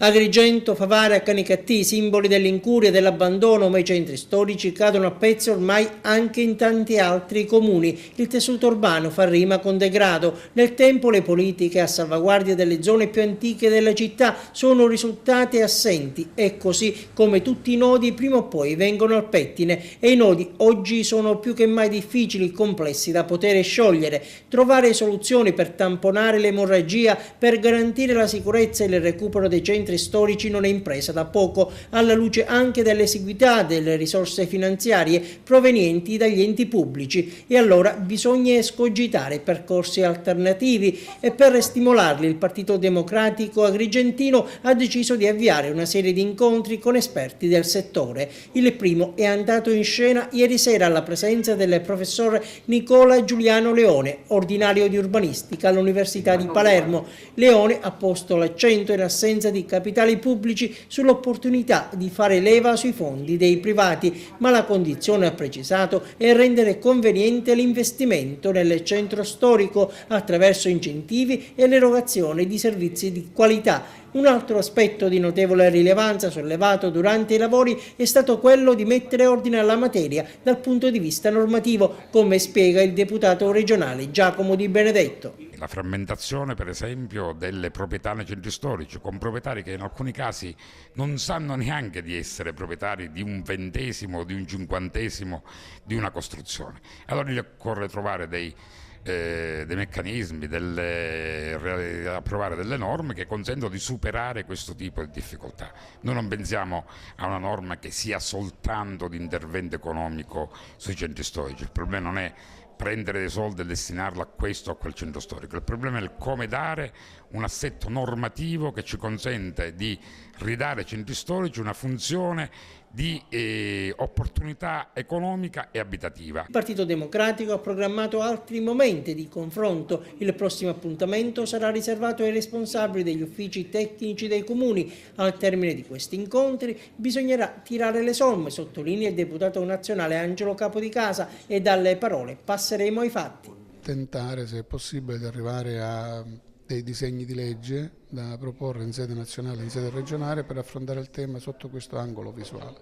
Agrigento, Favara, Canicattì, simboli dell'incuria e dell'abbandono, ma i centri storici cadono a pezzi ormai anche in tanti altri comuni. Il tessuto urbano fa rima con degrado. Nel tempo le politiche a salvaguardia delle zone più antiche della città sono risultate assenti e così come tutti i nodi prima o poi vengono al pettine e i nodi oggi sono più che mai difficili e complessi da poter sciogliere. Trovare soluzioni per tamponare l'emorragia, per garantire la sicurezza e il recupero dei centri storici non è impresa da poco, alla luce anche dell'esiguità delle risorse finanziarie provenienti dagli enti pubblici, e allora bisogna escogitare percorsi alternativi e per stimolarli il Partito Democratico agrigentino ha deciso di avviare una serie di incontri con esperti del settore. Il primo è andato in scena ieri sera alla presenza del professor Nicola Giuliano Leone, ordinario di urbanistica all'Università di Palermo. Leone ha posto l'accento, in assenza di capitali pubblici, sull'opportunità di fare leva sui fondi dei privati, ma la condizione, ha precisato, è rendere conveniente l'investimento nel centro storico attraverso incentivi e l'erogazione di servizi di qualità. Un altro aspetto di notevole rilevanza sollevato durante i lavori è stato quello di mettere ordine alla materia dal punto di vista normativo, come spiega il deputato regionale Giacomo Di Benedetto. La frammentazione, per esempio, delle proprietà nei centri storici, con proprietari che in alcuni casi non sanno neanche di essere proprietari di un ventesimo o di un cinquantesimo di una costruzione. Allora lì occorre trovare dei meccanismi, approvare delle norme che consentono di superare questo tipo di difficoltà. Noi non pensiamo a una norma che sia soltanto di intervento economico sui centri storici, il problema non è prendere dei soldi e destinarlo a questo o a quel centro storico, il problema è come dare un assetto normativo che ci consente di ridare ai centri storici una funzione di opportunità economica e abitativa. Il Partito Democratico ha programmato altri momenti di confronto. Il prossimo appuntamento sarà riservato ai responsabili degli uffici tecnici dei comuni. Al termine di questi incontri bisognerà tirare le somme, sottolinea il deputato nazionale Angelo Capodicasa, e dalle parole passeremo ai fatti. Tentare, se è possibile, di arrivare a dei disegni di legge da proporre in sede nazionale e in sede regionale per affrontare il tema sotto questo angolo visuale.